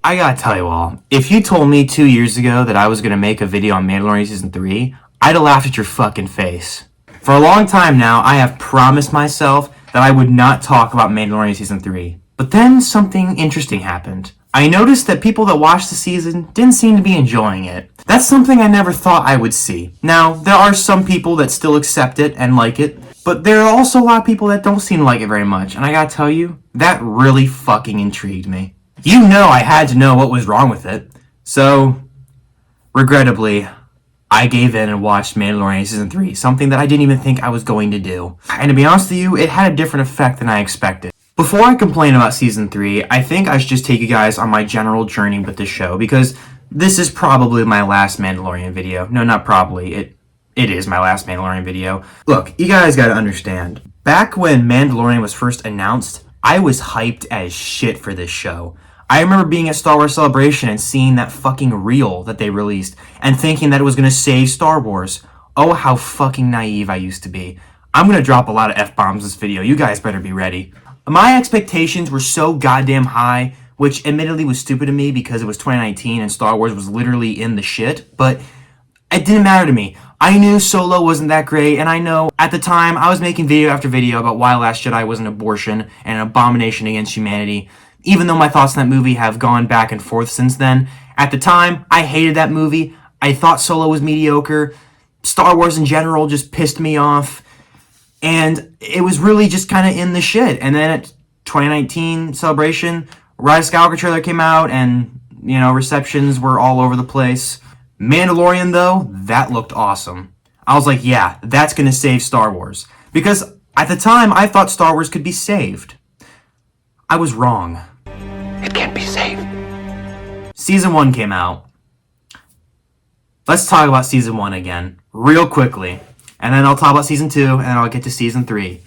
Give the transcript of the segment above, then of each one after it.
I gotta tell you all, if you told me 2 years ago that I was gonna make a video on Mandalorian Season 3, I'd have laughed at your fucking face. For a long time now, I have promised myself that I would not talk about Mandalorian Season 3. But then something interesting happened. I noticed that people that watched the season didn't seem to be enjoying it. That's something I never thought I would see. Now, there are some people that still accept it and like it, but there are also a lot of people that don't seem to like it very much, and I gotta tell you, that really fucking intrigued me. You know I had to know what was wrong with it, so, regrettably, I gave in and watched Mandalorian Season 3, something that I didn't even think I was going to do. And to be honest with you, it had a different effect than I expected. Before I complain about Season 3, I think I should just take you guys on my general journey with the show, because this is probably my last Mandalorian video. No, not probably. It is my last Mandalorian video. Look, you guys gotta understand. Back when Mandalorian was first announced, I was hyped as shit for this show. I remember being at Star Wars Celebration and seeing that fucking reel that they released and thinking that it was gonna save Star Wars. Oh, how fucking naive I used to be. I'm gonna drop a lot of F-bombs this video. You guys better be ready. My expectations were so goddamn high, which admittedly was stupid to me because it was 2019 and Star Wars was literally in the shit, but it didn't matter to me. I knew Solo wasn't that great, and I know at the time I was making video after video about why Last Jedi was an abortion and an abomination against humanity. Even though my thoughts on that movie have gone back and forth since then, at the time, I hated that movie. I thought Solo was mediocre. Star Wars in general just pissed me off. And it was really just kind of in the shit. And then at 2019 Celebration, Rise of Skywalker trailer came out, and, receptions were all over the place. Mandalorian, though, that looked awesome. I was like, yeah, that's going to save Star Wars. Because at the time, I thought Star Wars could be saved. I was wrong. It can't be saved. Season 1 came out. Let's talk about Season 1 again, real quickly. And then I'll talk about Season 2, and then I'll get to Season 3.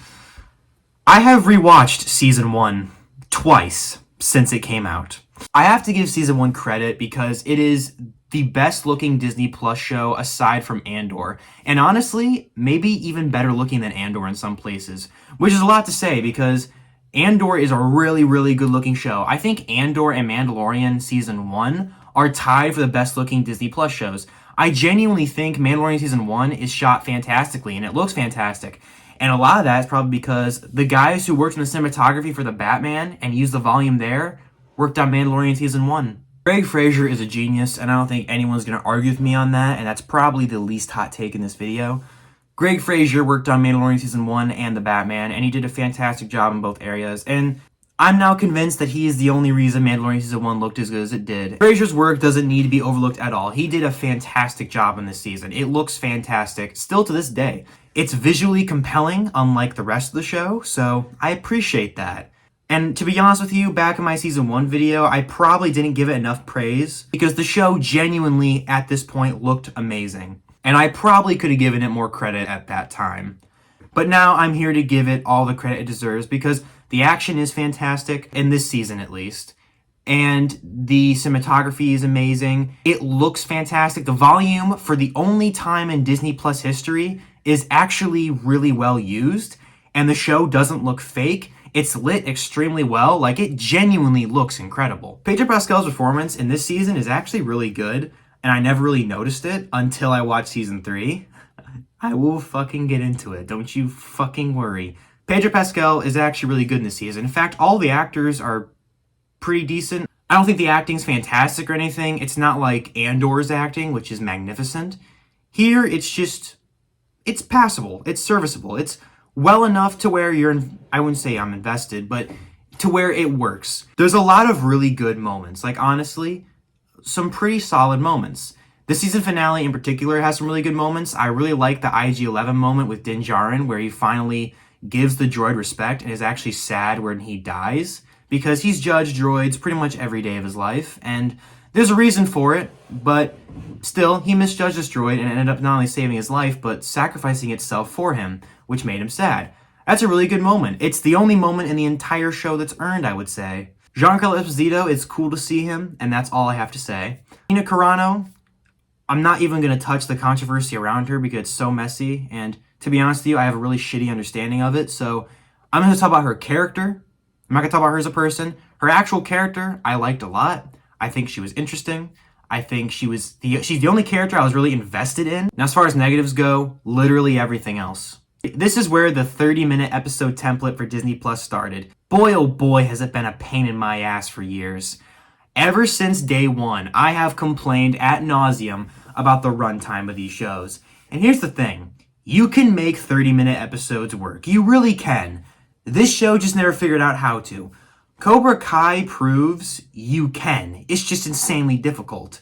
I have rewatched Season 1 twice since it came out. I have to give Season 1 credit because it is the best looking Disney Plus show aside from Andor. And honestly, maybe even better looking than Andor in some places. Which is a lot to say because Andor is a really, really good looking show. I think Andor and Mandalorian Season 1 are tied for the best looking Disney Plus shows. I genuinely think Mandalorian Season 1 is shot fantastically, and it looks fantastic. And a lot of that is probably because the guys who worked on the cinematography for the Batman and used the volume there worked on Mandalorian Season 1. Greg Fraser is a genius, and I don't think anyone's going to argue with me on that, and that's probably the least hot take in this video. Greg Fraser worked on Mandalorian Season 1 and the Batman, and he did a fantastic job in both areas, and I'm now convinced that he is the only reason Mandalorian Season 1 looked as good as it did. Fraser's work doesn't need to be overlooked at all. He did a fantastic job in this season. It looks fantastic, still to this day. It's visually compelling, unlike the rest of the show, so I appreciate that. And to be honest with you, back in my Season 1 video, I probably didn't give it enough praise, because the show genuinely, at this point, looked amazing. And I probably could have given it more credit at that time. But now I'm here to give it all the credit it deserves, because the action is fantastic, in this season at least. And the cinematography is amazing. It looks fantastic. The volume, for the only time in Disney Plus history, is actually really well used. And the show doesn't look fake. It's lit extremely well. Like, it genuinely looks incredible. Pedro Pascal's performance in this season is actually really good. And I never really noticed it until I watched Season 3. I will fucking get into it. Don't you fucking worry. Pedro Pascal is actually really good in this season. In fact, all the actors are pretty decent. I don't think the acting's fantastic or anything. It's not like Andor's acting, which is magnificent. Here, it's passable. It's serviceable. It's well enough to where I wouldn't say I'm invested, but to where it works. There's a lot of really good moments. Like, honestly, some pretty solid moments. The season finale in particular has some really good moments. I really like the IG-11 moment with djarin, where he finally gives the droid respect and is actually sad when he dies, because he's judged droids pretty much every day of his life, and there's a reason for it, but still, he misjudged this droid and ended up not only saving his life, but sacrificing itself for him, which made him sad. That's a really good moment. It's the only moment in the entire show that's earned, I would say. Giancarlo Esposito, it's cool to see him, and that's all I have to say. Gina Carano, I'm not even going to touch the controversy around her because it's so messy, and to be honest with you, I have a really shitty understanding of it, so I'm going to talk about her character. I'm not going to talk about her as a person. Her actual character, I liked a lot. I think she was interesting. I think she's the only character I was really invested in. Now, as far as negatives go, literally everything else. This is where the 30-minute episode template for Disney Plus started. Boy, oh boy, has it been a pain in my ass for years. Ever since day one, I have complained ad nauseum about the runtime of these shows. And here's the thing. You can make 30-minute episodes work. You really can. This show just never figured out how to. Cobra Kai proves you can. It's just insanely difficult.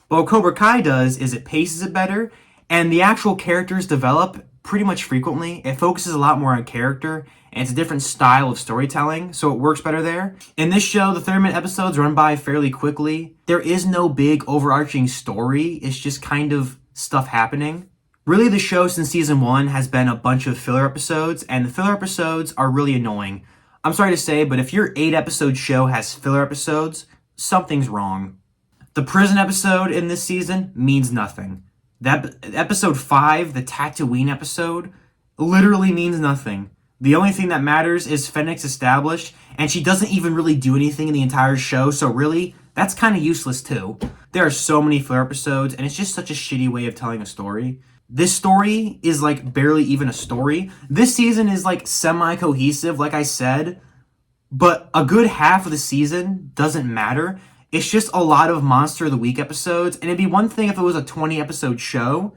But what Cobra Kai does is it paces it better, and the actual characters develop pretty much frequently. It focuses a lot more on character, and it's a different style of storytelling, so it works better there. In this show, the 30-minute episodes run by fairly quickly. There is no big overarching story. It's just kind of stuff happening. Really, the show since season 1 has been a bunch of filler episodes, and the filler episodes are really annoying. I'm sorry to say, but if your 8-episode show has filler episodes, something's wrong. The prison episode in this season means nothing. That episode 5, the Tatooine episode, literally means nothing. The only thing that matters is Fennec's established, and she doesn't even really do anything in the entire show, so really, that's kind of useless too. There are so many filler episodes, and it's just such a shitty way of telling a story. This story is like barely even a story. This season is like semi-cohesive, like I said, but a good half of the season doesn't matter. It's just a lot of Monster of the Week episodes, and it'd be one thing if it was a 20-episode show,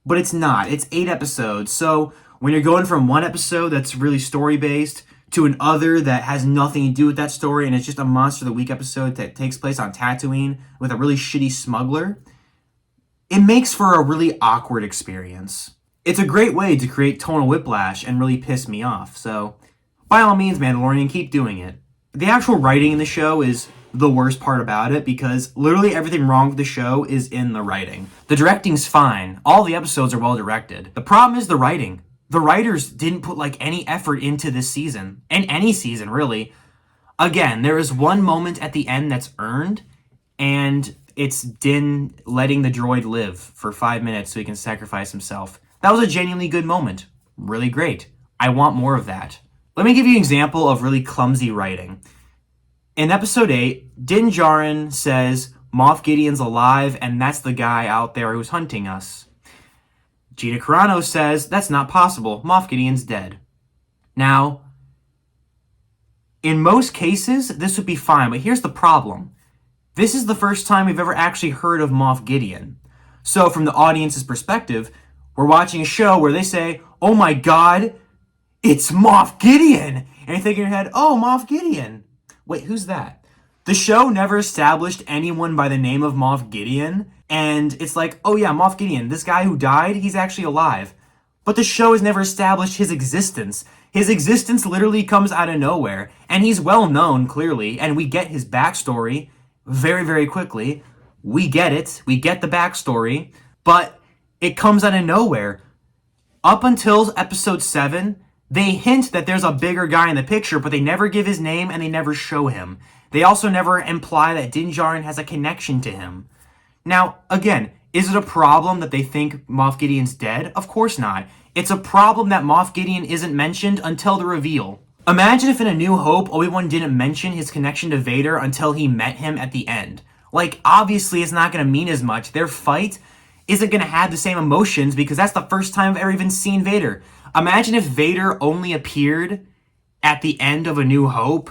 but it's not. It's 8 episodes, so when you're going from one episode that's really story-based to another that has nothing to do with that story, and it's just a Monster of the Week episode that takes place on Tatooine with a really shitty smuggler, it makes for a really awkward experience. It's a great way to create tonal whiplash and really piss me off, so by all means, Mandalorian, keep doing it. The actual writing in the show is the worst part about it because literally everything wrong with the show is in the writing. The directing's fine. All the episodes are well directed. The problem is the writing. The writers didn't put like any effort into this season, and any season really. Again, there is one moment at the end that's earned, and it's Din letting the droid live for 5 minutes so he can sacrifice himself. That was a genuinely good moment. Really great. I want more of that. Let me give you an example of really clumsy writing. In episode 8, Din Djarin says, Moff Gideon's alive and that's the guy out there who's hunting us. Gina Carano says, that's not possible. Moff Gideon's dead. Now, in most cases, this would be fine, but here's the problem. This is the first time we've ever actually heard of Moff Gideon. So from the audience's perspective, we're watching a show where they say, oh my god, it's Moff Gideon! And you think in your head, oh, Moff Gideon. Wait, who's that? The show never established anyone by the name of Moff Gideon, and it's like, oh yeah, Moff Gideon, this guy who died, he's actually alive. But the show has never established his existence. His existence literally comes out of nowhere, and he's well known, clearly, and we get his backstory very, very quickly. We get it. We get the backstory, but it comes out of nowhere. Up until episode 7, they hint that there's a bigger guy in the picture, but they never give his name and they never show him. They also never imply that Din Djarin has a connection to him. Now, again, is it a problem that they think Moff Gideon's dead? Of course not. It's a problem that Moff Gideon isn't mentioned until the reveal. Imagine if in A New Hope, Obi-Wan didn't mention his connection to Vader until he met him at the end. Like, obviously it's not going to mean as much. Their fight isn't going to have the same emotions because that's the first time I've ever even seen Vader. Imagine if Vader only appeared at the end of A New Hope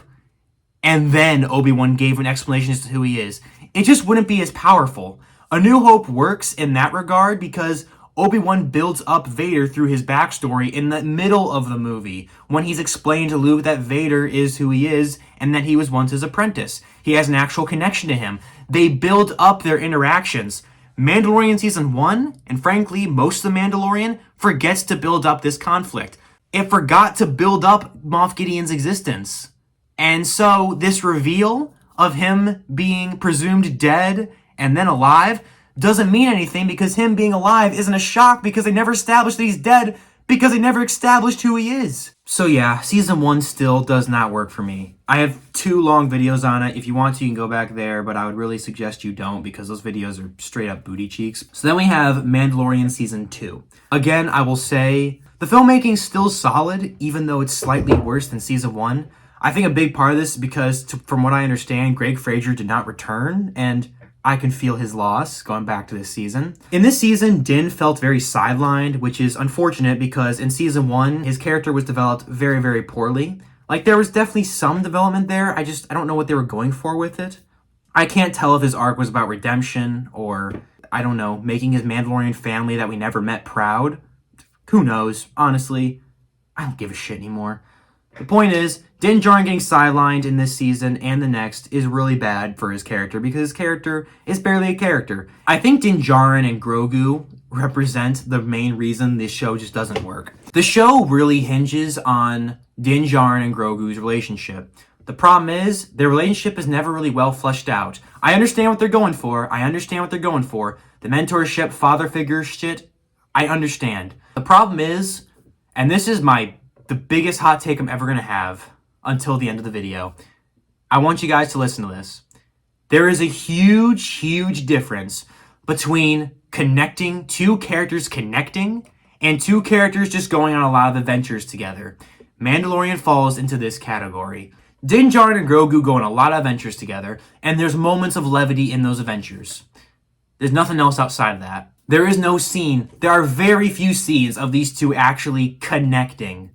and then Obi-Wan gave an explanation as to who he is. It just wouldn't be as powerful. A New Hope works in that regard because Obi-Wan builds up Vader through his backstory in the middle of the movie when he's explained to Luke that Vader is who he is and that he was once his apprentice. He has an actual connection to him. They build up their interactions. Mandalorian Season 1, and frankly, most of The Mandalorian, forgets to build up this conflict. It forgot to build up Moff Gideon's existence. And so this reveal of him being presumed dead and then alive doesn't mean anything because him being alive isn't a shock because they never established that he's dead because they never established who he is. So yeah, Season 1 still does not work for me. I have 2 long videos on it. If you want to, you can go back there, but I would really suggest you don't because those videos are straight up booty cheeks. So then we have Mandalorian Season 2. Again, I will say the filmmaking's still solid, even though it's slightly worse than Season 1. I think a big part of this is because, from what I understand, Greg Fraser did not return, and I can feel his loss going back to this season. In this season, Din felt very sidelined, which is unfortunate because in season 1, his character was developed very, very poorly. Like, there was definitely some development there, I don't know what they were going for with it. I can't tell if his arc was about redemption or, I don't know, making his Mandalorian family that we never met proud. Who knows? Honestly, I don't give a shit anymore. The point is, Din Djarin getting sidelined in this season and the next is really bad for his character because his character is barely a character. I think Din Djarin and Grogu represent the main reason this show just doesn't work. The show really hinges on Din Djarin and Grogu's relationship. The problem is, their relationship is never really well fleshed out. I understand what they're going for. The mentorship, father figure shit, I understand. The problem is, and this is the biggest hot take I'm ever going to have until the end of the video. I want you guys to listen to this. There is a huge, huge difference between two characters connecting and two characters just going on a lot of adventures together. Mandalorian falls into this category. Din Djarin and Grogu go on a lot of adventures together, and there's moments of levity in those adventures. There's nothing else outside of that. There is no scene. There are very few scenes of these two actually connecting.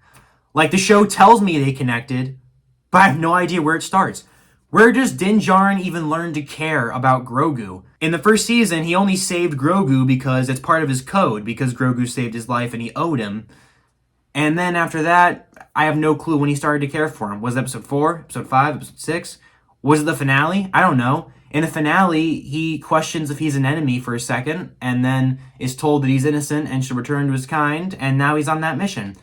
Like, the show tells me they connected, but I have no idea where it starts. Where does Din Djarin even learn to care about Grogu? In the first season, he only saved Grogu because it's part of his code, because Grogu saved his life and he owed him. And then after that, I have no clue when he started to care for him. Was it episode 4, episode 5, episode 6? Was it the finale? I don't know. In the finale, he questions if he's an enemy for a second, and then is told that he's innocent and should return to his kind, and now he's on that mission.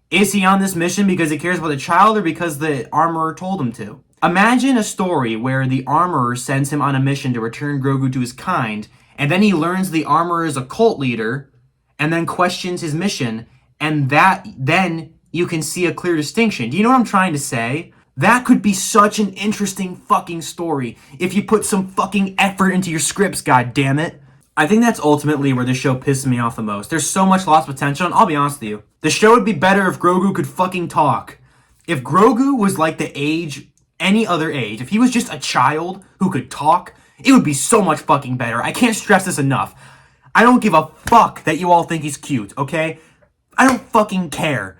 Is he on this mission because he cares about the child or because the armorer told him to? Imagine a story where the armorer sends him on a mission to return Grogu to his kind, and then he learns the armorer is a cult leader, and then questions his mission, and then you can see a clear distinction. Do you know what I'm trying to say? That could be such an interesting fucking story if you put some fucking effort into your scripts, goddammit. I think that's ultimately where this show pisses me off the most. There's so much lost potential, and I'll be honest with you. The show would be better if Grogu could fucking talk. If Grogu was like the age, any other age, if he was just a child who could talk, it would be so much fucking better. I can't stress this enough. I don't give a fuck that you all think he's cute, okay? I don't fucking care.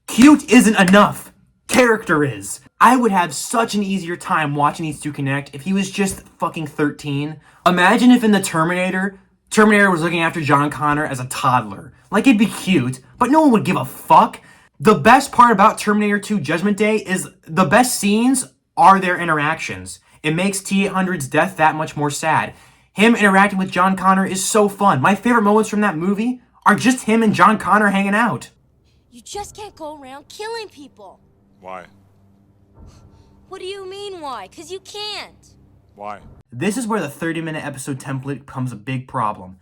Cute isn't enough. Character is. I would have such an easier time watching these two connect if he was just fucking 13. Imagine if in the Terminator was looking after John Connor as a toddler. Like, it'd be cute, but no one would give a fuck. The best part about Terminator 2 Judgment Day is the best scenes are their interactions. It makes T-800's death that much more sad. Him interacting with John Connor is so fun. My favorite moments from that movie are just him and John Connor hanging out. You just can't go around killing people. Why? What do you mean why? 'Cause you can't. Why? This is where the 30-minute episode template becomes a big problem.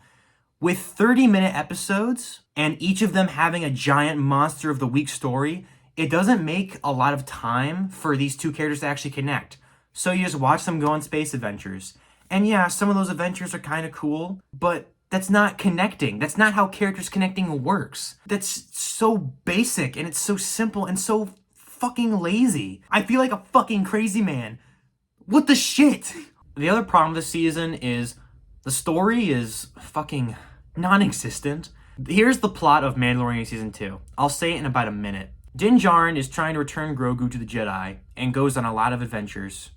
With 30-minute episodes, and each of them having a giant monster of the week story, it doesn't make a lot of time for these two characters to actually connect. So you just watch them go on space adventures. And yeah, some of those adventures are kind of cool, but that's not connecting. That's not how characters connecting works. That's so basic, and it's so simple, and so fucking lazy. I feel like a fucking crazy man. What the shit? The other problem this season is the story is fucking non-existent. Here's the plot of Mandalorian Season 2. I'll say it in about a minute. Din Djarin is trying to return Grogu to the Jedi and goes on a lot of adventures.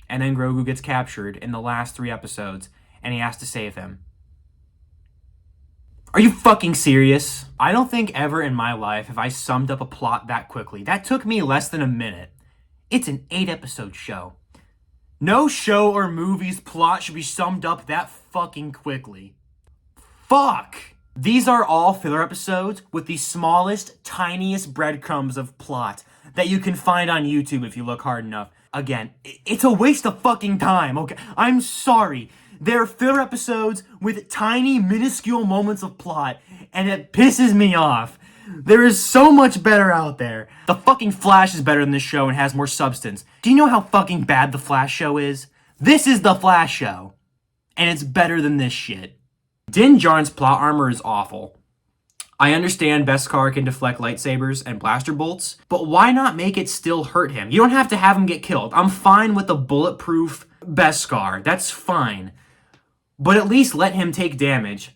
And then Grogu gets captured in the last 3 episodes, and he has to save him. Are you fucking serious? I don't think ever in my life have I summed up a plot that quickly. That took me less than a minute. It's an 8-episode show. No show or movie's plot should be summed up that fucking quickly. Fuck! These are all filler episodes with the smallest, tiniest breadcrumbs of plot that you can find on YouTube if you look hard enough. Again, it's a waste of fucking time, okay? I'm sorry. They're filler episodes with tiny, minuscule moments of plot, and it pisses me off. There is so much better out there. The fucking Flash is better than this show and has more substance. Do you know how fucking bad the Flash show is? This is the Flash show, and it's better than this shit. Din Djarin's plot armor is awful. I understand Beskar can deflect lightsabers and blaster bolts, but why not make it still hurt him? You don't have to have him get killed. I'm fine with the bulletproof Beskar. That's fine. But at least let him take damage.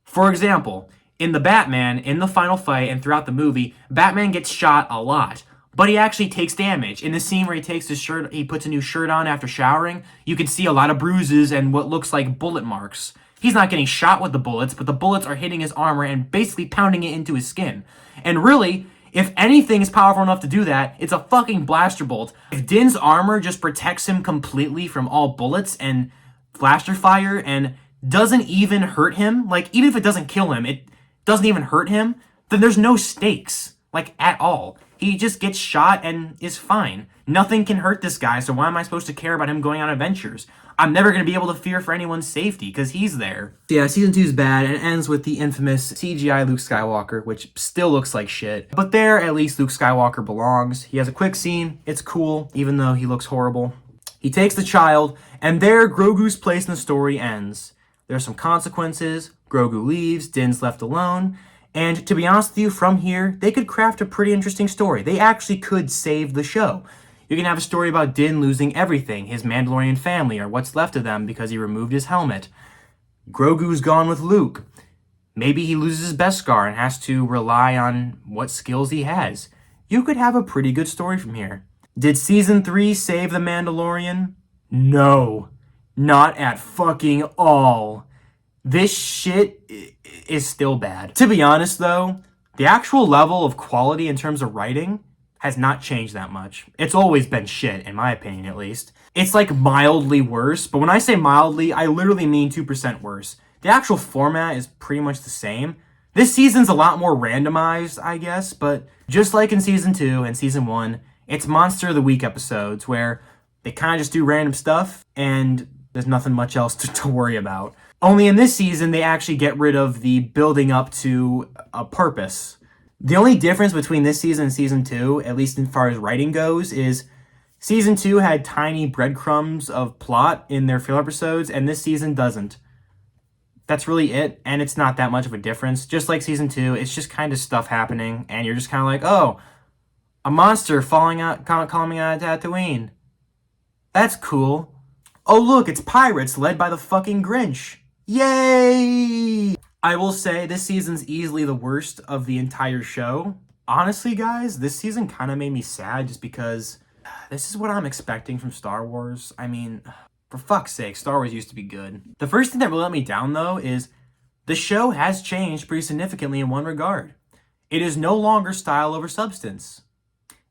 For example, in the Batman, in the final fight and throughout the movie, Batman gets shot a lot, but he actually takes damage. In the scene where he takes his shirt, he puts a new shirt on after showering, you can see a lot of bruises and what looks like bullet marks. He's not getting shot with the bullets, but the bullets are hitting his armor and basically pounding it into his skin. And really, if anything is powerful enough to do that, it's a fucking blaster bolt. If Din's armor just protects him completely from all bullets and blaster fire and doesn't even hurt him, like even if it doesn't kill him, it doesn't even hurt him, then there's no stakes, like at all. He just gets shot and is fine. Nothing can hurt this guy, so why am I supposed to care about him going on adventures? I'm never going to be able to fear for anyone's safety, because he's there. Yeah, Season 2 is bad, and it ends with the infamous CGI Luke Skywalker, which still looks like shit. But there, at least Luke Skywalker belongs. He has a quick scene, it's cool, even though he looks horrible. He takes the child, and there, Grogu's place in the story ends. There's some consequences, Grogu leaves, Din's left alone, and to be honest with you, from here, they could craft a pretty interesting story. They actually could save the show. You can have a story about Din losing everything, his Mandalorian family, or what's left of them because he removed his helmet. Grogu's gone with Luke. Maybe he loses his Beskar and has to rely on what skills he has. You could have a pretty good story from here. Did Season 3 save The Mandalorian? No. Not at fucking all. This shit is still bad. To be honest, though, the actual level of quality in terms of writing has not changed that much. It's always been shit, in my opinion at least. It's like mildly worse, but when I say mildly, I literally mean 2% worse. The actual format is pretty much the same. This season's a lot more randomized, I guess, but just like in Season 2 and Season 1, it's Monster of the Week episodes where they kind of just do random stuff and there's nothing much else to worry about. Only in this season, they actually get rid of the building up to a purpose. The only difference between this season and Season 2, at least as far as writing goes, is Season 2 had tiny breadcrumbs of plot in their filler episodes, and this season doesn't. That's really it, and it's not that much of a difference. Just like Season 2, it's just kind of stuff happening, and you're just kind of like, oh, a monster coming out of Tatooine. That's cool. Oh, look, it's pirates led by the fucking Grinch. Yay! I will say this season's easily the worst of the entire show. Honestly, guys, this season kind of made me sad just because this is what I'm expecting from Star Wars. I mean, for fuck's sake, Star Wars used to be good. The first thing that really let me down, though, is the show has changed pretty significantly in one regard. It is no longer style over substance.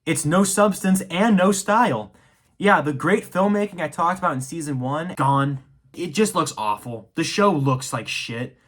It's no substance and no style. Yeah, the great filmmaking I talked about in Season 1, gone. It just looks awful. The show looks like shit.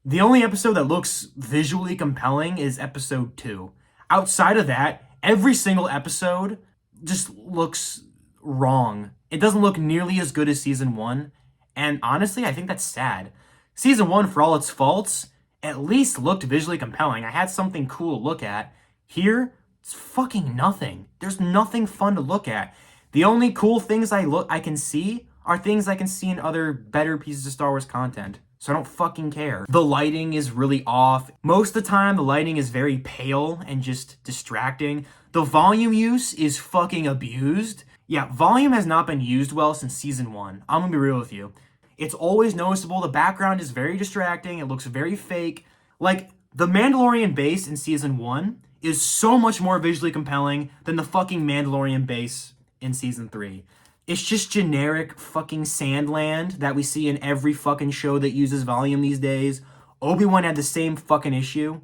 The only episode that looks visually compelling is Episode 2. Outside of that, every single episode just looks wrong. It doesn't look nearly as good as Season 1, and honestly, I think that's sad. Season 1, for all its faults, at least looked visually compelling. I had something cool to look at. Here, it's fucking nothing. There's nothing fun to look at. The only cool things I can see are things I can see in other better pieces of Star Wars content. So I don't fucking care. The lighting is really off. Most of the time, the lighting is very pale and just distracting. The volume use is fucking abused. Yeah, volume has not been used well since Season 1. I'm gonna be real with you. It's always noticeable. The background is very distracting. It looks very fake. Like, the Mandalorian base in Season 1 is so much more visually compelling than the fucking Mandalorian base in Season 3. It's just generic fucking Sandland that we see in every fucking show that uses volume these days. Obi-Wan had the same fucking issue,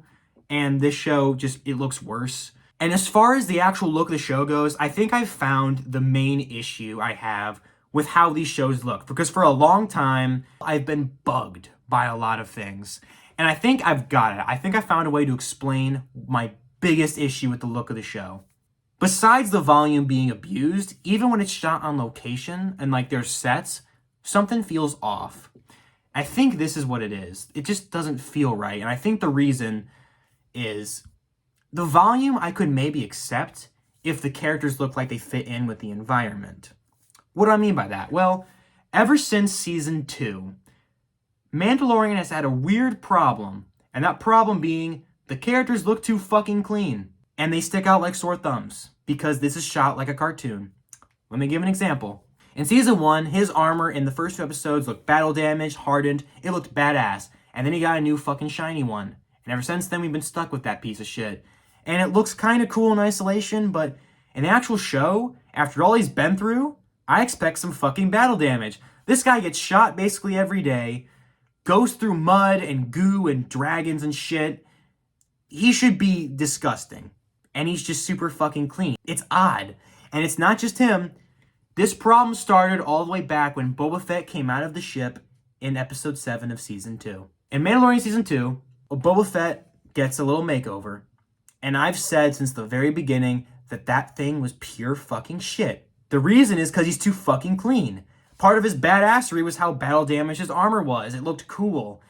and this show it looks worse. And as far as the actual look of the show goes, I think I've found the main issue I have with how these shows look. Because for a long time, I've been bugged by a lot of things. And I think I've got it. I think I found a way to explain my biggest issue with the look of the show. Besides the volume being abused, even when it's shot on location and like there's sets, something feels off. I think this is what it is. It just doesn't feel right. And I think the reason is the volume I could maybe accept if the characters look like they fit in with the environment. What do I mean by that? Well, ever since Season 2, Mandalorian has had a weird problem, and that problem being The characters look too fucking clean. And they stick out like sore thumbs. Because this is shot like a cartoon. Let me give an example. In season 1, his armor in the first 2 episodes looked battle damaged, hardened. It looked badass. And then he got a new fucking shiny one. And ever since then, we've been stuck with that piece of shit. And it looks kind of cool in isolation, but in the actual show, after all he's been through, I expect some fucking battle damage. This guy gets shot basically every day, goes through mud and goo and dragons and shit. He should be disgusting. And he's just super fucking clean. It's odd. And it's not just him. This problem started all the way back when Boba Fett came out of the ship in episode 7 of season 2. In Mandalorian season 2, Boba Fett gets a little makeover. And I've said since the very beginning that that thing was pure fucking shit. The reason is because he's too fucking clean. Part of his badassery was how battle damaged his armor was. It looked cool.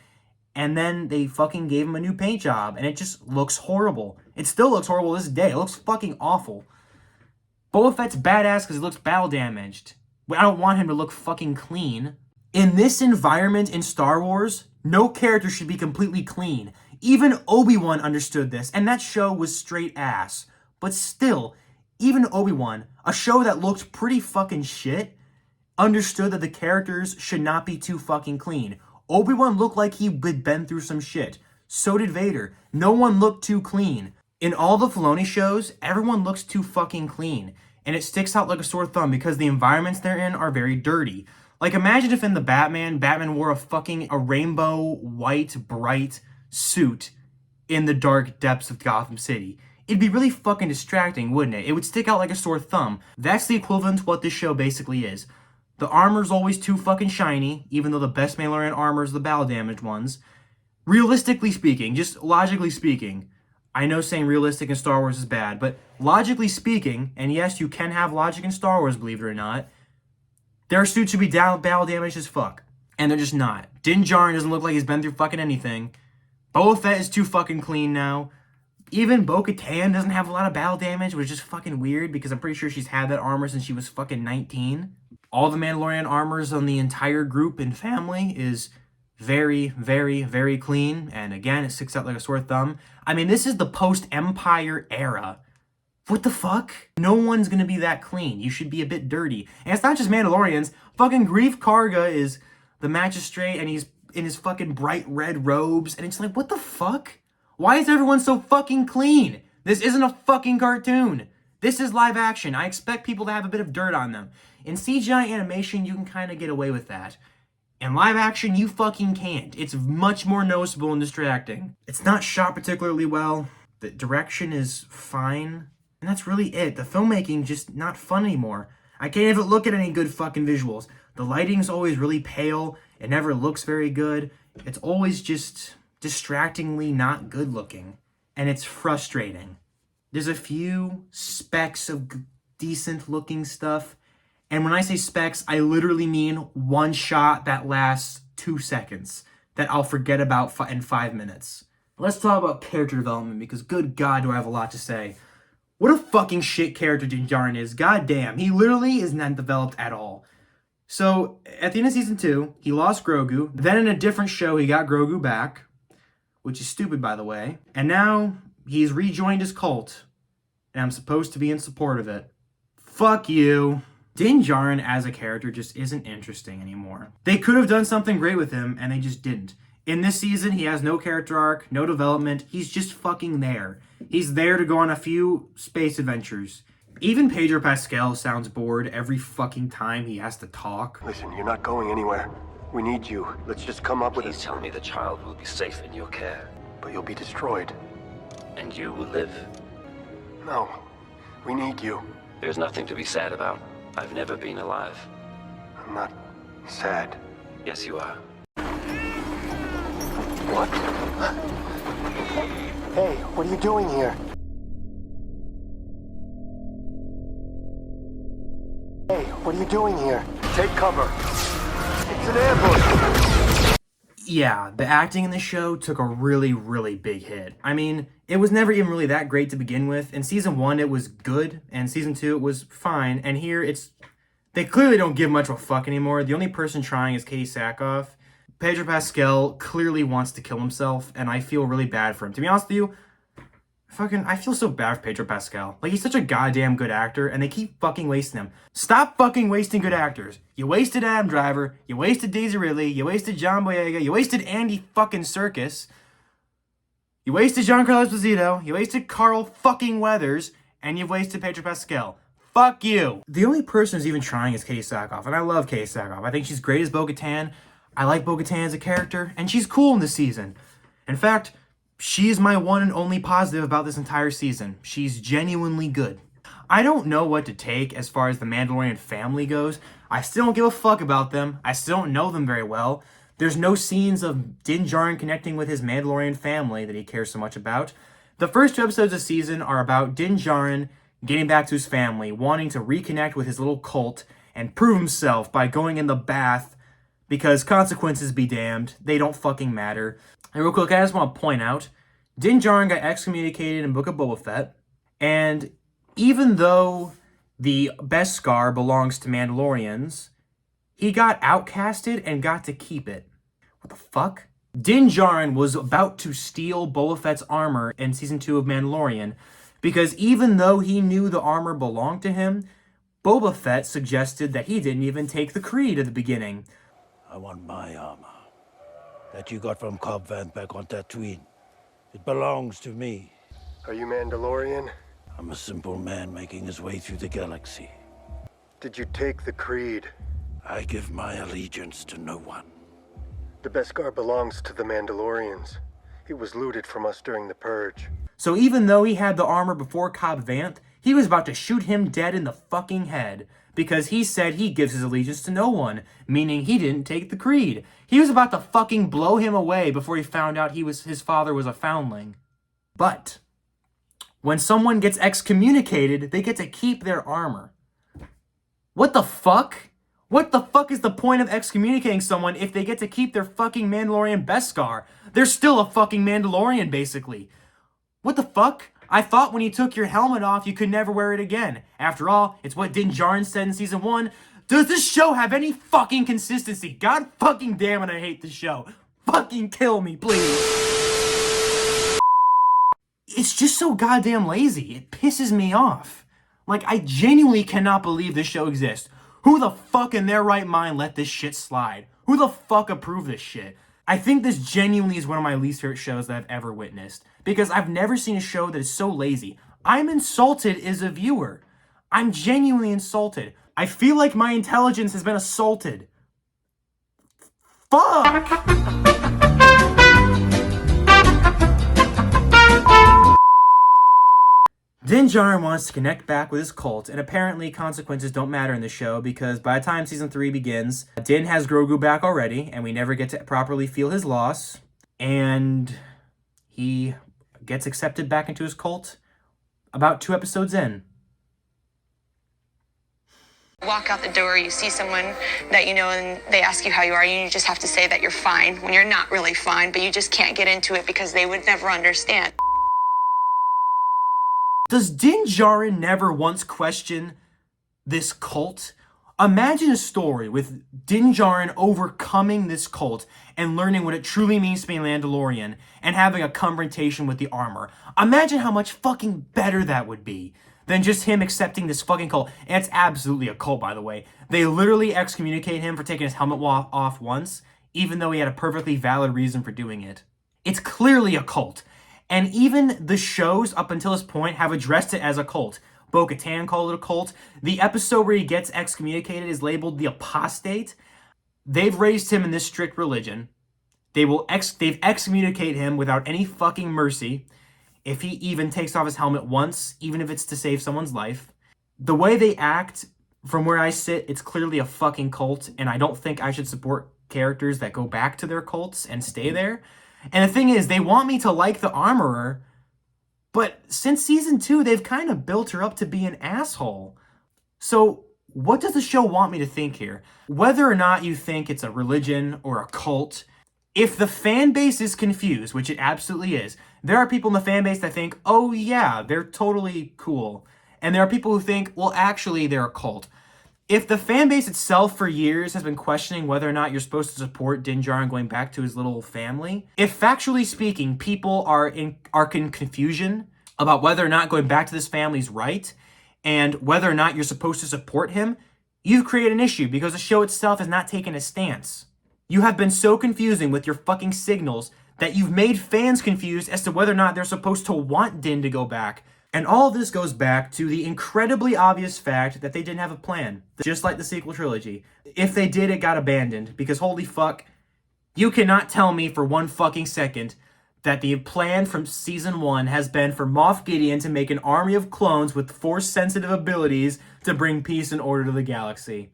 And then they fucking gave him a new paint job, and it just looks horrible. It still looks horrible this day. It looks fucking awful. Boba Fett's badass because he looks battle damaged. But I don't want him to look fucking clean. In this environment in Star Wars, no character should be completely clean. Even Obi-Wan understood this, and that show was straight ass. But still, even Obi-Wan, a show that looked pretty fucking shit, understood that the characters should not be too fucking clean. Obi-Wan looked like he'd been through some shit. So did Vader. No one looked too clean. In all the Filoni shows, everyone looks too fucking clean. And it sticks out like a sore thumb because the environments they're in are very dirty. Like, imagine if in the Batman wore a rainbow, white, bright suit in the dark depths of Gotham City. It'd be really fucking distracting, wouldn't it? It would stick out like a sore thumb. That's the equivalent to what this show basically is. The armor's always too fucking shiny, even though the best Mandalorian armor is the battle damaged ones. Realistically speaking, just logically speaking, I know saying realistic in Star Wars is bad, but logically speaking, and yes, you can have logic in Star Wars, believe it or not, their suits should be battle damaged as fuck. And they're just not. Din Djarin doesn't look like he's been through fucking anything. Boba Fett is too fucking clean now. Even Bo-Katan doesn't have a lot of battle damage, which is just fucking weird because I'm pretty sure she's had that armor since she was fucking 19. All the Mandalorian armors on the entire group and family is very, very, very clean. And again, it sticks out like a sore thumb. I mean, this is the post-Empire era. What the fuck? No one's gonna be that clean. You should be a bit dirty. And it's not just Mandalorians. Fucking Greef Karga is the magistrate and he's in his fucking bright red robes. And it's like, what the fuck? Why is everyone so fucking clean? This isn't a fucking cartoon. This is live action. I expect people to have a bit of dirt on them. In CGI animation, you can kind of get away with that. In live action, you fucking can't. It's much more noticeable and distracting. It's not shot particularly well. The direction is fine. And that's really it. The filmmaking just not fun anymore. I can't even look at any good fucking visuals. The lighting's always really pale. It never looks very good. It's always just distractingly not good looking. And it's frustrating. There's a few specks of decent looking stuff. And when I say specks, I literally mean one shot that lasts 2 seconds that I'll forget about in 5 minutes. Let's talk about character development because good God do I have a lot to say. What a fucking shit character Din Djarin is. God damn. He literally is not developed at all. So, at the end of season 2, he lost Grogu. Then in a different show, he got Grogu back. Which is stupid, by the way. And now, he's rejoined his cult. And I'm supposed to be in support of it. Fuck you. Din Djarin as a character just isn't interesting anymore. They could have done something great with him, and they just didn't. In this season, he has no character arc, no development. He's just fucking there. He's there to go on a few space adventures. Even Pedro Pascal sounds bored every fucking time he has to talk. Listen, you're not going anywhere. We need you. Let's just come up with Please tell me the child will be safe in your care. But you'll be destroyed. And you will live. No. We need you. There's nothing to be sad about. I've never been alive. I'm not sad. Yes, you are. What? Hey, what are you doing here? Hey, what are you doing here? Take cover. It's an ambush. Yeah, the acting in the show took a really, really big hit. I mean, it was never even really that great to begin with. In season 1, it was good, and season 2, it was fine. And here, they clearly don't give much of a fuck anymore. The only person trying is Katie Sackhoff. Pedro Pascal clearly wants to kill himself, and I feel really bad for him. To be honest with you, I feel so bad for Pedro Pascal. Like, he's such a goddamn good actor, and they keep fucking wasting him. Stop fucking wasting good actors. You wasted Adam Driver, you wasted Daisy Ridley, you wasted John Boyega, you wasted Andy fucking Serkis, you wasted Giancarlo Esposito, you wasted Carl fucking Weathers, and you've wasted Pedro Pascal. Fuck you. The only person who's even trying is Katie Sackhoff, and I love Katie Sackhoff. I think she's great as Bo-Katan. I like Bo-Katan as a character, and she's cool in this season. In fact, she's my one and only positive about this entire season. She's genuinely good. I don't know what to take as far as the Mandalorian family goes. I still don't give a fuck about them. I still don't know them very well. There's no scenes of Din Djarin connecting with his Mandalorian family that he cares so much about. The first 2 episodes of the season are about Din Djarin getting back to his family, wanting to reconnect with his little cult and prove himself by going in the bath, because consequences be damned, they don't fucking matter. And real quick, I just want to point out, Din Djarin got excommunicated in Book of Boba Fett, and even though the Beskar belongs to Mandalorians, he got outcasted and got to keep it. What the fuck? Din Djarin was about to steal Boba Fett's armor in Season 2 of Mandalorian, because even though he knew the armor belonged to him, Boba Fett suggested that he didn't even take the creed at the beginning. I want my armor. That you got from Cobb Vanth back on Tatooine. It belongs to me. Are you Mandalorian? I'm a simple man making his way through the galaxy. Did you take the creed? I give my allegiance to no one. The Beskar belongs to the Mandalorians. It was looted from us during the Purge. So even though he had the armor before Cobb Vanth, he was about to shoot him dead in the fucking head, because he said he gives his allegiance to no one, meaning he didn't take the creed. He was about to fucking blow him away before he found out his father was a foundling. But when someone gets excommunicated, they get to keep their armor. What the fuck? What the fuck is the point of excommunicating someone if they get to keep their fucking Mandalorian Beskar? They're still a fucking Mandalorian, basically. What the fuck? I thought when you took your helmet off, you could never wear it again. After all, it's what Din Djarin said in Season 1. Does this show have any fucking consistency? God fucking damn it, I hate this show. Fucking kill me, please. It's just so goddamn lazy. It pisses me off. Like, I genuinely cannot believe this show exists. Who the fuck in their right mind let this shit slide? Who the fuck approved this shit? I think this genuinely is one of my least favorite shows that I've ever witnessed, because I've never seen a show that is so lazy. I'm insulted as a viewer. I'm genuinely insulted. I feel like my intelligence has been assaulted. Fuck! Din Djarin wants to connect back with his cult, and apparently consequences don't matter in the show, because by the time Season 3 begins, Din has Grogu back already, and we never get to properly feel his loss, and he gets accepted back into his cult about 2 episodes in. Walk out the door, you see someone that you know, and they ask you how you are, and you just have to say that you're fine, when you're not really fine, but you just can't get into it because they would never understand. Does Din Djarin never once question this cult? Imagine a story with Din Djarin overcoming this cult and learning what it truly means to be a Mandalorian and having a confrontation with the armor. Imagine how much fucking better that would be than just him accepting this fucking cult. And it's absolutely a cult, by the way. They literally excommunicate him for taking his helmet off once, even though he had a perfectly valid reason for doing it. It's clearly a cult. And even the shows up until this point have addressed it as a cult. Bo-Katan called it a cult. The episode where he gets excommunicated is labeled the apostate. They've raised him in this strict religion. They've excommunicated him without any fucking mercy. If he even takes off his helmet once, even if it's to save someone's life. The way they act, from where I sit, it's clearly a fucking cult. And I don't think I should support characters that go back to their cults and stay there. And the thing is, they want me to like the Armorer, but since Season 2, they've kind of built her up to be an asshole. So, what does the show want me to think here? Whether or not you think it's a religion or a cult, if the fan base is confused, which it absolutely is, there are people in the fan base that think, oh yeah, they're totally cool. And there are people who think, well, actually, they're a cult. If the fan base itself for years has been questioning whether or not you're supposed to support Din Djarin going back to his little family, if factually speaking, people are in confusion about whether or not going back to this family is right and whether or not you're supposed to support him, you've created an issue because the show itself has not taken a stance. You have been so confusing with your fucking signals that you've made fans confused as to whether or not they're supposed to want Din to go back. And all of this goes back to the incredibly obvious fact that they didn't have a plan. Just like the sequel trilogy. If they did, it got abandoned. Because holy fuck, you cannot tell me for one fucking second that the plan from season 1 has been for Moff Gideon to make an army of clones with force-sensitive abilities to bring peace and order to the galaxy.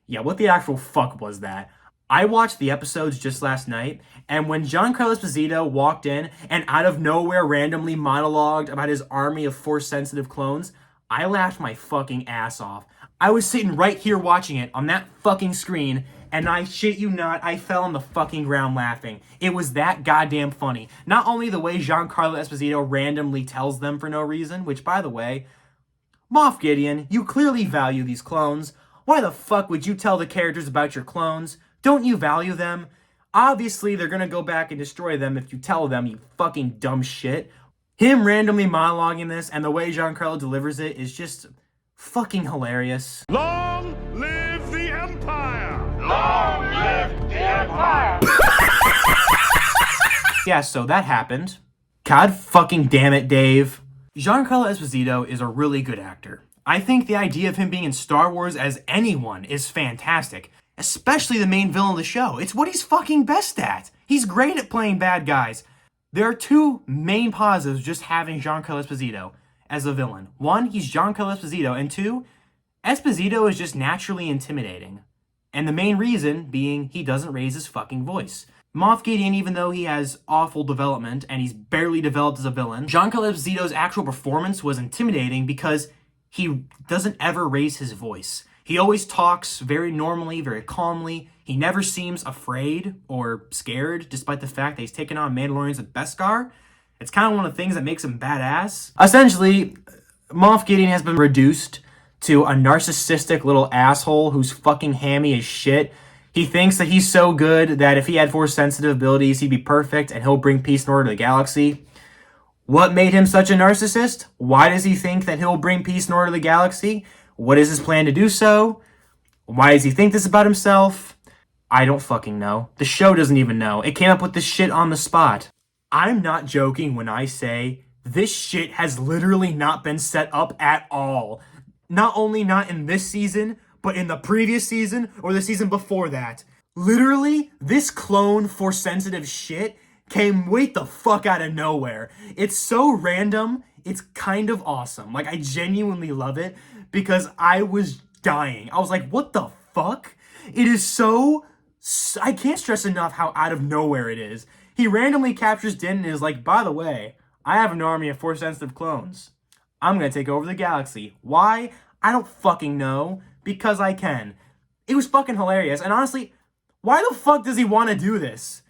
Yeah, what the actual fuck was that? I watched the episodes just last night, and when Giancarlo Esposito walked in and out of nowhere randomly monologued about his army of force-sensitive clones, I laughed my fucking ass off. I was sitting right here watching it on that fucking screen, and I shit you not, I fell on the fucking ground laughing. It was that goddamn funny. Not only the way Giancarlo Esposito randomly tells them for no reason, which, by the way, Moff Gideon, you clearly value these clones. Why the fuck would you tell the characters about your clones? Don't you value them? Obviously, they're gonna go back and destroy them if you tell them, you fucking dumb shit. Him randomly monologuing this and the way Giancarlo delivers it is just fucking hilarious. Long live the Empire! Long live the Empire! Yeah, so that happened. God fucking damn it, Dave. Giancarlo Esposito is a really good actor. I think the idea of him being in Star Wars as anyone is fantastic. Especially the main villain of the show. It's what he's fucking best at. He's great at playing bad guys. There are two main positives just having Giancarlo Esposito as a villain. One, he's Giancarlo Esposito, and two, Esposito is just naturally intimidating. And the main reason being he doesn't raise his fucking voice. Moff Gideon, even though he has awful development and he's barely developed as a villain, Giancarlo Esposito's actual performance was intimidating because he doesn't ever raise his voice. He always talks very normally, very calmly. He never seems afraid or scared, despite the fact that he's taken on Mandalorians with Beskar. It's kind of one of the things that makes him badass. Essentially, Moff Gideon has been reduced to a narcissistic little asshole who's fucking hammy as shit. He thinks that he's so good that if he had force-sensitive abilities, he'd be perfect and he'll bring peace and order to the galaxy. What made him such a narcissist? Why does he think that he'll bring peace and order to the galaxy? What is his plan to do so? Why does he think this about himself? I don't fucking know. The show doesn't even know. It came up with this shit on the spot. I'm not joking when I say this shit has literally not been set up at all. Not only not in this season, but in the previous season or the season before that. Literally, this clone force-sensitive shit came way the fuck out of nowhere. It's so random, it's kind of awesome. Like, I genuinely love it because I was dying. I was like, what the fuck? It is so... I can't stress enough how out of nowhere it is. He randomly captures Din and is like, by the way, I have an army of force-sensitive clones. I'm gonna take over the galaxy. Why? I don't fucking know. Because I can. It was fucking hilarious. And honestly, why the fuck does he want to do this?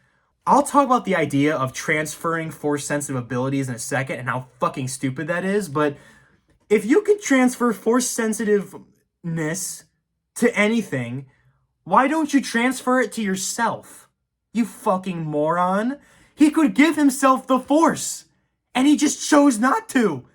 I'll talk about the idea of transferring force-sensitive abilities in a second and how fucking stupid that is, but if you could transfer force-sensitiveness to anything, why don't you transfer it to yourself? You fucking moron. He could give himself the Force, and he just chose not to.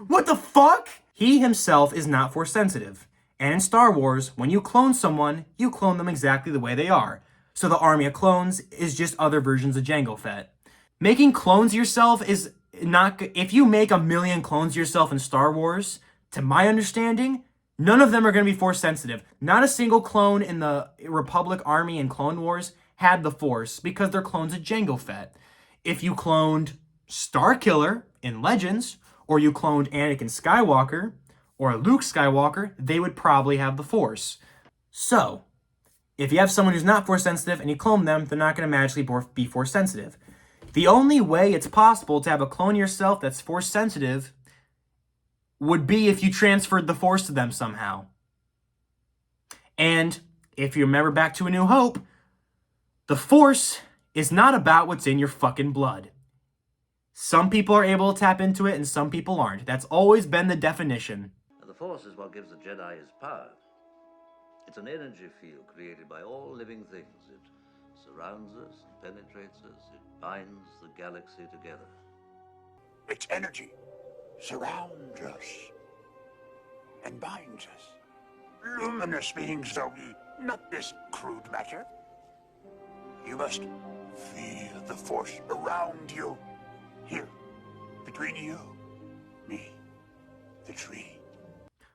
What the fuck? He himself is not force-sensitive. And in Star Wars, when you clone someone, you clone them exactly the way they are. So the army of clones is just other versions of Jango Fett. Making clones yourself is not... If you make 1 million clones yourself in Star Wars, to my understanding, none of them are going to be Force sensitive. Not a single clone in the Republic Army in Clone Wars had the Force because they're clones of Jango Fett. If you cloned Starkiller in Legends, or you cloned Anakin Skywalker, or Luke Skywalker, they would probably have the Force. So, if you have someone who's not Force sensitive and you clone them, they're not going to magically be Force sensitive. The only way it's possible to have a clone yourself that's Force sensitive would be if you transferred the Force to them somehow. And if you remember back to A New Hope, the Force is not about what's in your fucking blood. Some people are able to tap into it and some people aren't. That's always been the definition. The Force is what gives the Jedi his power. It's an energy field created by all living things. It surrounds us, penetrates us, it binds the galaxy together. It's energy. surrounds us and binds us. Luminous beings are we, not this crude matter. You must feel the force around you. Here, between you, me, the tree.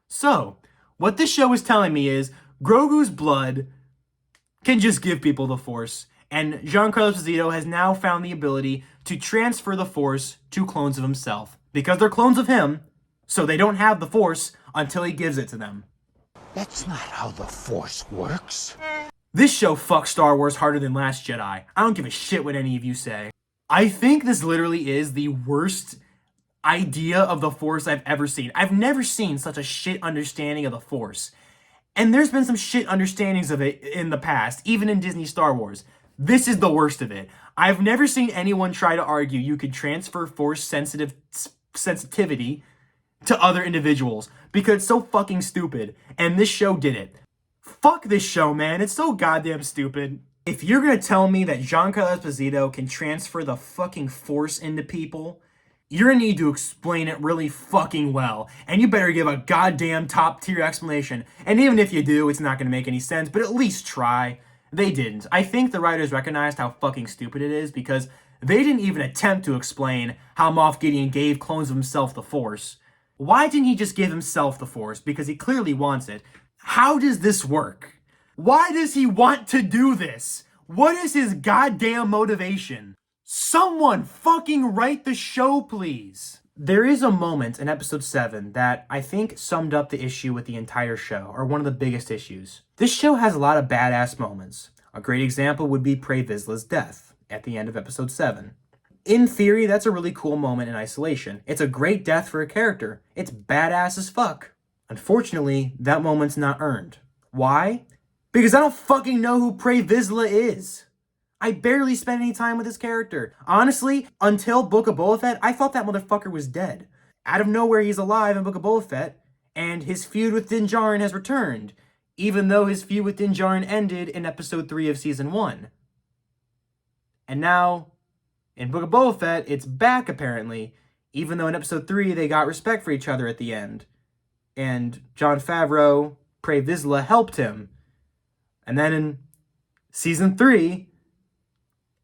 So, what this show is telling me is Grogu's blood can just give people the Force, and Giancarlo Esposito has now found the ability to transfer the Force to clones of himself. Because they're clones of him, so they don't have the Force until he gives it to them. That's not how the Force works. This show fucks Star Wars harder than Last Jedi. I don't give a shit what any of you say. I think this literally is the worst idea of the Force I've ever seen. I've never seen such a shit understanding of the Force. And there's been some shit understandings of it in the past, even in Disney Star Wars. This is the worst of it. I've never seen anyone try to argue you could transfer Force sensitivity to other individuals because it's so fucking stupid. And this show did it. Fuck this show, man. It's so goddamn stupid. If you're gonna tell me that Giancarlo Esposito can transfer the fucking Force into people, you're gonna need to explain it really fucking well. And you better give a goddamn top tier explanation. And even if you do, it's not gonna make any sense, but at least try. They didn't. I think the writers recognized how fucking stupid it is because they didn't even attempt to explain how Moff Gideon gave clones of himself the Force. Why didn't he just give himself the Force? Because he clearly wants it. How does this work? Why does he want to do this? What is his goddamn motivation? Someone fucking write the show, please. There is a moment in episode 7 that I think summed up the issue with the entire show, or one of the biggest issues. This show has a lot of badass moments. A great example would be Pre Vizsla's death at the end of episode 7. In theory, that's a really cool moment in isolation. It's a great death for a character. It's badass as fuck. Unfortunately, that moment's not earned. Why? Because I don't fucking know who Pre Vizsla is. I barely spent any time with his character. Honestly, until Book of Boba Fett, I thought that motherfucker was dead. Out of nowhere, he's alive in Book of Boba Fett, and his feud with Din Djarin has returned, even though his feud with Din Djarin ended in episode 3 of season 1. And now, in Book of Boba Fett, it's back apparently, even though in episode 3 they got respect for each other at the end. And Jon Favreau, Pre Vizsla, helped him. And then in season 3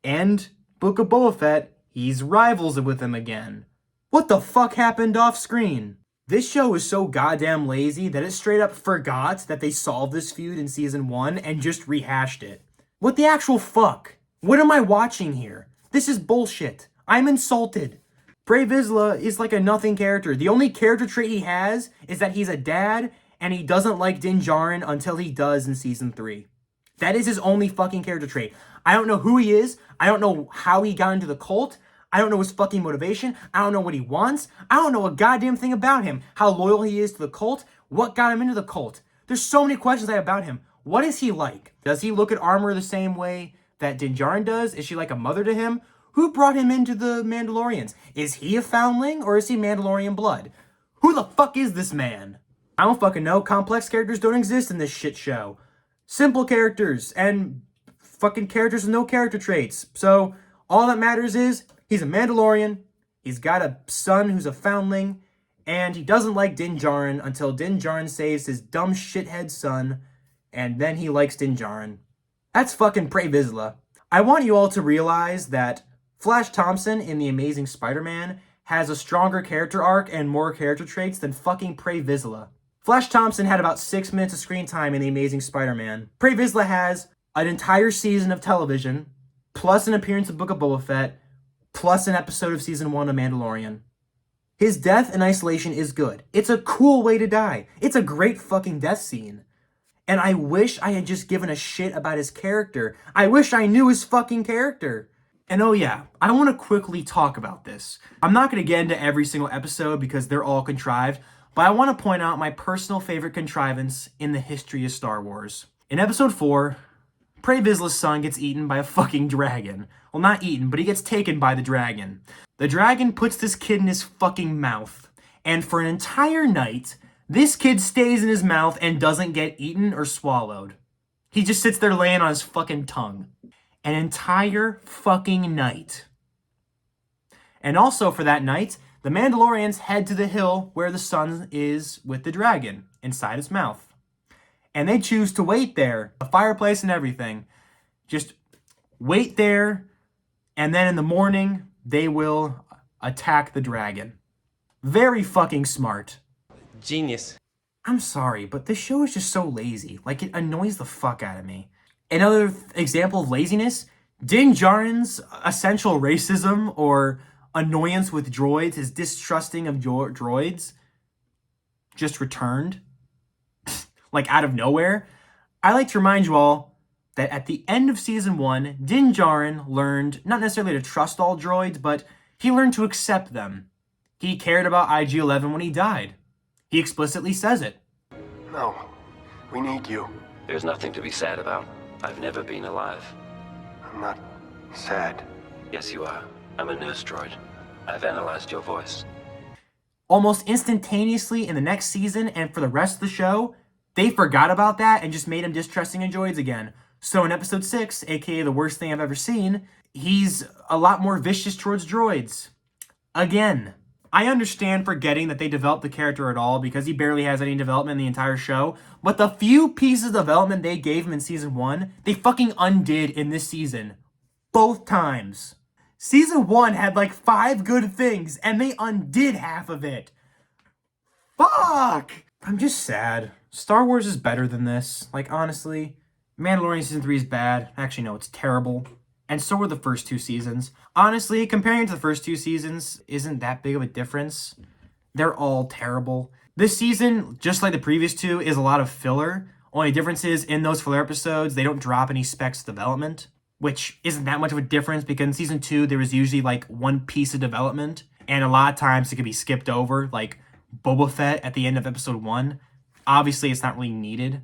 and Book of Boba Fett, he's rivals with him again. What the fuck happened off screen? This show is so goddamn lazy that it straight up forgot that they solved this feud in season 1 and just rehashed it. What the actual fuck? What am I watching here? This is bullshit. I'm insulted. Pre Vizsla is like a nothing character. The only character trait he has is that he's a dad and he doesn't like Din Djarin until he does in season 3. That is his only fucking character trait. I don't know who he is. I don't know how he got into the cult. I don't know his fucking motivation. I don't know what he wants. I don't know a goddamn thing about him. How loyal he is to the cult. What got him into the cult. There's so many questions I have about him. What is he like? Does he look at armor the same way that Din Djarin does? Is she like a mother to him? Who brought him into the Mandalorians? Is he a foundling or is he Mandalorian blood? Who the fuck is this man? I don't fucking know. Complex characters don't exist in this shit show. Simple characters and fucking characters with no character traits. So all that matters is he's a Mandalorian, he's got a son who's a foundling, and he doesn't like Din Djarin until Din Djarin saves his dumb shithead son, and then he likes Din Djarin. That's fucking Pre Vizsla. I want you all to realize that Flash Thompson in The Amazing Spider-Man has a stronger character arc and more character traits than fucking Pre Vizsla. Flash Thompson had about 6 minutes of screen time in The Amazing Spider-Man. Pre Vizsla has an entire season of television, plus an appearance in Book of Boba Fett, plus an episode of season 1 of Mandalorian. His death in isolation is good. It's a cool way to die. It's a great fucking death scene. And I wish I had just given a shit about his character. I wish I knew his fucking character. And oh yeah, I want to quickly talk about this. I'm not going to get into every single episode because they're all contrived, but I want to point out my personal favorite contrivance in the history of Star Wars. In episode 4, Pre Vizsla's son gets eaten by a fucking dragon. Well, not eaten, but he gets taken by the dragon. The dragon puts this kid in his fucking mouth. And for an entire night, this kid stays in his mouth and doesn't get eaten or swallowed. He just sits there laying on his fucking tongue. An entire fucking night. And also for that night, the Mandalorians head to the hill where the sun is with the dragon inside its mouth. And they choose to wait there, a fireplace and everything. Just wait there, and then in the morning, they will attack the dragon. Very fucking smart. Genius. I'm sorry, but this show is just so lazy. Like, it annoys the fuck out of me. Another example of laziness, Din Djarin's essential racism or annoyance with droids, his distrusting of droids, just returned. Like, out of nowhere. I like to remind you all that at the end of Season 1, Din Djarin learned not necessarily to trust all droids, but he learned to accept them. He cared about IG-11 when he died. He explicitly says it. No, we need you. There's nothing to be sad about. I've never been alive. I'm not sad. Yes, you are. I'm a nurse droid. I've analyzed your voice. Almost instantaneously in the next season and for the rest of the show, they forgot about that and just made him distrusting of droids again. So in episode 6, aka the worst thing I've ever seen, he's a lot more vicious towards droids. Again. I understand forgetting that they developed the character at all because he barely has any development in the entire show, but the few pieces of development they gave him in Season 1, they fucking undid in this season. Both times. Season 1 had like 5 good things, and they undid half of it. Fuck! I'm just sad. Star Wars is better than this. Like, honestly, Mandalorian Season 3 is bad. Actually, no, it's terrible. And so were the first 2 seasons. Honestly, comparing it to the first 2 seasons isn't that big of a difference. They're all terrible. This season, just like the previous 2, is a lot of filler. Only difference is, in those filler episodes, they don't drop any specs of development, which isn't that much of a difference because in Season 2, there was usually like 1 piece of development, and a lot of times it could be skipped over, like Boba Fett at the end of Episode 1. Obviously, it's not really needed.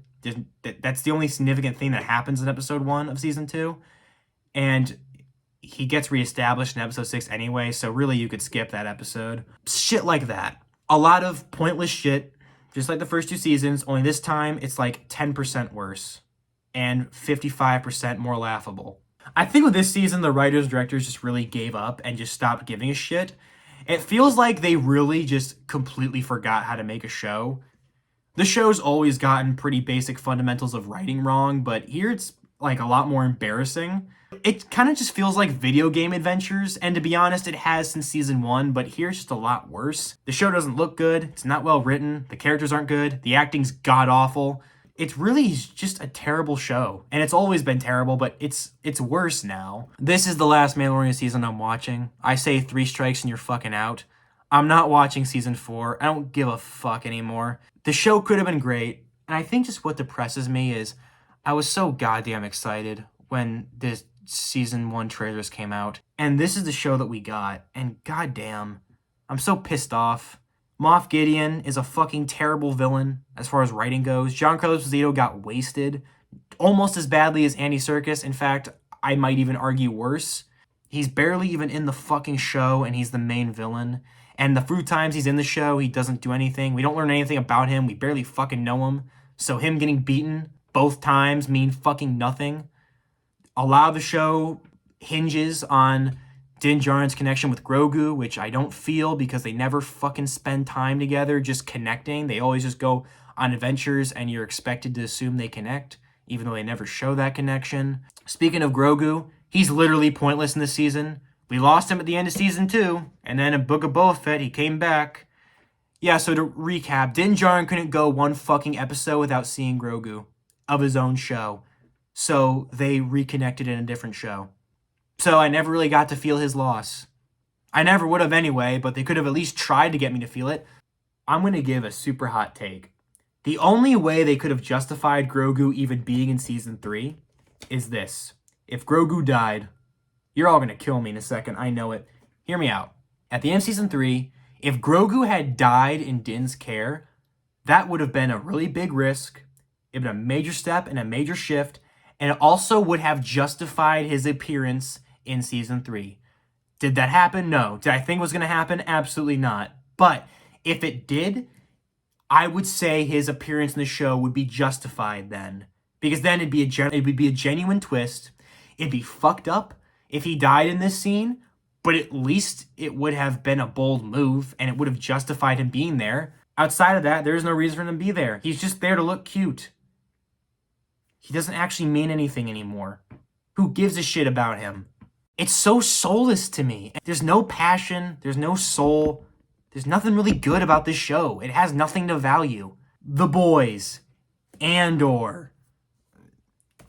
That's the only significant thing that happens in Episode 1 of Season 2. And he gets reestablished in Episode 6 anyway, so really you could skip that episode. Shit like that. A lot of pointless shit, just like the first 2 seasons, only this time it's like 10% worse and 55% more laughable. I think with this season, the writers and directors just really gave up and just stopped giving a shit. It feels like they really just completely forgot how to make a show. The show's always gotten pretty basic fundamentals of writing wrong, but here it's like a lot more embarrassing. It kind of just feels like video game adventures, and to be honest, it has since Season 1, but here's just a lot worse. The show doesn't look good, it's not well written, the characters aren't good, the acting's god-awful. It's really just a terrible show, and it's always been terrible, but it's worse now. This is the last Mandalorian season I'm watching. I say 3 strikes and you're fucking out. I'm not watching Season 4, I don't give a fuck anymore. The show could have been great, and I think just what depresses me is I was so goddamn excited when this Season 1 trailers came out, and this is the show that we got, and goddamn, I'm so pissed off. Moff Gideon is a fucking terrible villain as far as writing goes. Giancarlo Esposito got wasted almost as badly as Andy Serkis. In fact, I might even argue worse. He's barely even in the fucking show, and he's the main villain. And the few times he's in the show, he doesn't do anything. We don't learn anything about him. We barely fucking know him. So him getting beaten both times mean fucking nothing. A lot of the show hinges on Din Djarin's connection with Grogu, which I don't feel because they never fucking spend time together just connecting. They always just go on adventures and you're expected to assume they connect, even though they never show that connection. Speaking of Grogu, he's literally pointless in this season. We lost him at the end of Season 2, and then in Book of Boba Fett, he came back. Yeah, so to recap, Din Djarin couldn't go 1 fucking episode without seeing Grogu of his own show. So they reconnected in a different show. So I never really got to feel his loss. I never would have anyway, but they could have at least tried to get me to feel it. I'm going to give a super hot take. The only way they could have justified Grogu even being in Season 3 is this. If Grogu died, you're all going to kill me in a second, I know it. Hear me out. At the end of Season 3, if Grogu had died in Din's care, that would have been a really big risk. It would have been a major step and a major shift, and it also would have justified his appearance in Season 3. Did that happen? No. Did I think it was going to happen? Absolutely not. But if it did, I would say his appearance in the show would be justified then. Because then it would be a genuine twist. It'd be fucked up if he died in this scene, but at least it would have been a bold move and it would have justified him being there. Outside of that, there's no reason for him to be there. He's just there to look cute. He doesn't actually mean anything anymore. Who gives a shit about him? It's so soulless to me. There's no passion. There's no soul. There's nothing really good about this show. It has nothing to value. The Boys, Andor,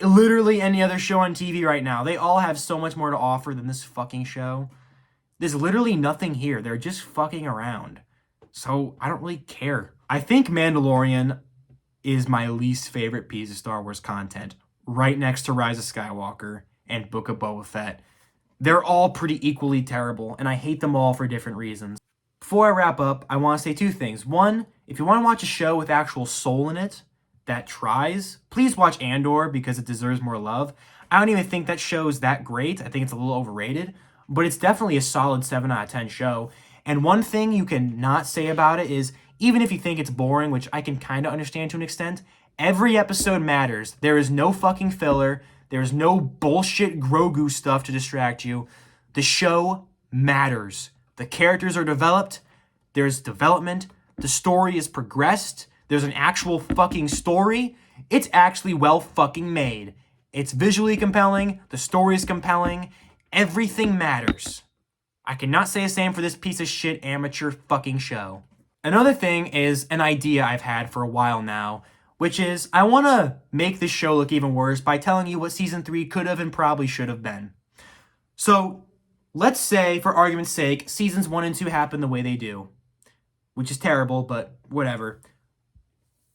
literally any other show on TV right now, they all have so much more to offer than this fucking show. There's literally nothing here. They're just fucking around. So I don't really care. I think Mandalorian is my least favorite piece of Star Wars content, right next to Rise of Skywalker and Book of Boba Fett. They're all pretty equally terrible, and I hate them all for different reasons. Before I wrap up, I want to say two things. One, if you want to watch a show with actual soul in it that tries, please watch Andor because it deserves more love. I don't even think that show is that great. I think it's a little overrated, but it's definitely a solid 7 out of 10 show. And one thing you can not say about it is, even if you think it's boring, which I can kind of understand to an extent, every episode matters. There is no fucking filler. There's no bullshit Grogu stuff to distract you. The show matters. The characters are developed. There's development. The story is progressed. There's an actual fucking story. It's actually well fucking made. It's visually compelling. The story is compelling. Everything matters. I cannot say the same for this piece of shit amateur fucking show. Another thing is an idea I've had for a while now, which is I want to make this show look even worse by telling you what Season 3 could have and probably should have been. So, let's say, for argument's sake, Seasons 1 and 2 happen the way they do, which is terrible, but whatever.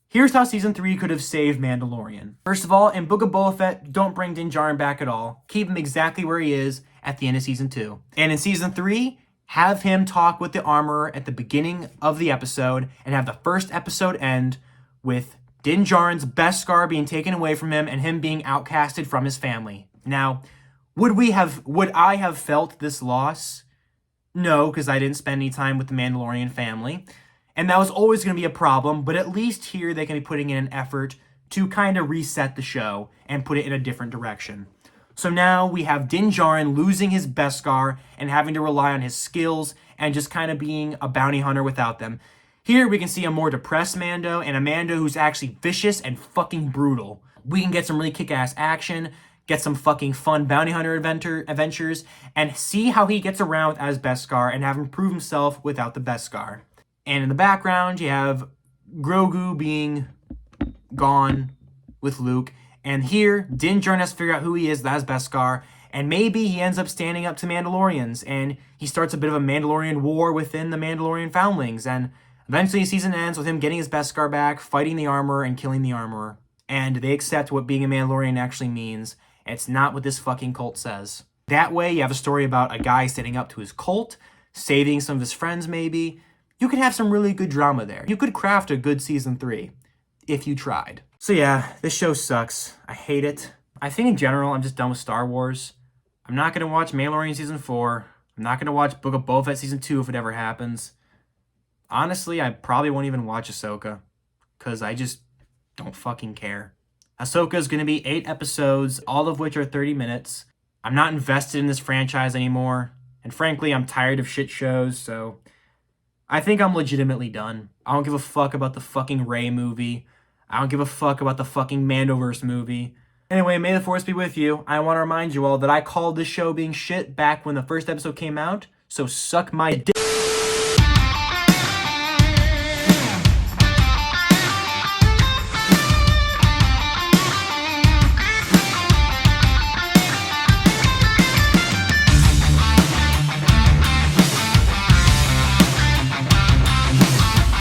Here's how Season 3 could have saved Mandalorian. First of all, in Book of Boba Fett, don't bring Din Djarin back at all. Keep him exactly where he is at the end of Season 2. And in Season 3, have him talk with the armorer at the beginning of the episode and have the first episode end with Din Djarin's Beskar being taken away from him and him being outcasted from his family. Now, would I have felt this loss? No, because I didn't spend any time with the Mandalorian family. And that was always going to be a problem, but at least here they can be putting in an effort to kind of reset the show and put it in a different direction. So now we have Din Djarin losing his Beskar and having to rely on his skills and just kind of being a bounty hunter without them. Here we can see a more depressed Mando and a Mando who's actually vicious and fucking brutal. We can get some really kick-ass action, get some fucking fun bounty hunter adventures, and see how he gets around as Beskar and have him prove himself without the Beskar. And in the background, you have Grogu being gone with Luke. And here, Din Djarin has to figure out who he is as Beskar. And maybe he ends up standing up to Mandalorians. And he starts a bit of a Mandalorian war within the Mandalorian foundlings. And eventually, the season ends with him getting his Beskar back, fighting the armorer, and killing the armorer. And they accept what being a Mandalorian actually means. And it's not what this fucking cult says. That way, you have a story about a guy standing up to his cult, saving some of his friends maybe. You could have some really good drama there. You could craft a good Season 3, if you tried. So yeah, this show sucks. I hate it. I think in general, I'm just done with Star Wars. I'm not going to watch Mandalorian Season 4. I'm not going to watch Book of Boba Fett Season 2 if it ever happens. Honestly, I probably won't even watch Ahsoka, because I just don't fucking care. Ahsoka is going to be 8 episodes, all of which are 30 minutes. I'm not invested in this franchise anymore, and frankly, I'm tired of shit shows, so I think I'm legitimately done. I don't give a fuck about the fucking Rey movie. I don't give a fuck about the fucking Mandoverse movie. Anyway, may the Force be with you. I want to remind you all that I called this show being shit back when the first episode came out, so suck my dick.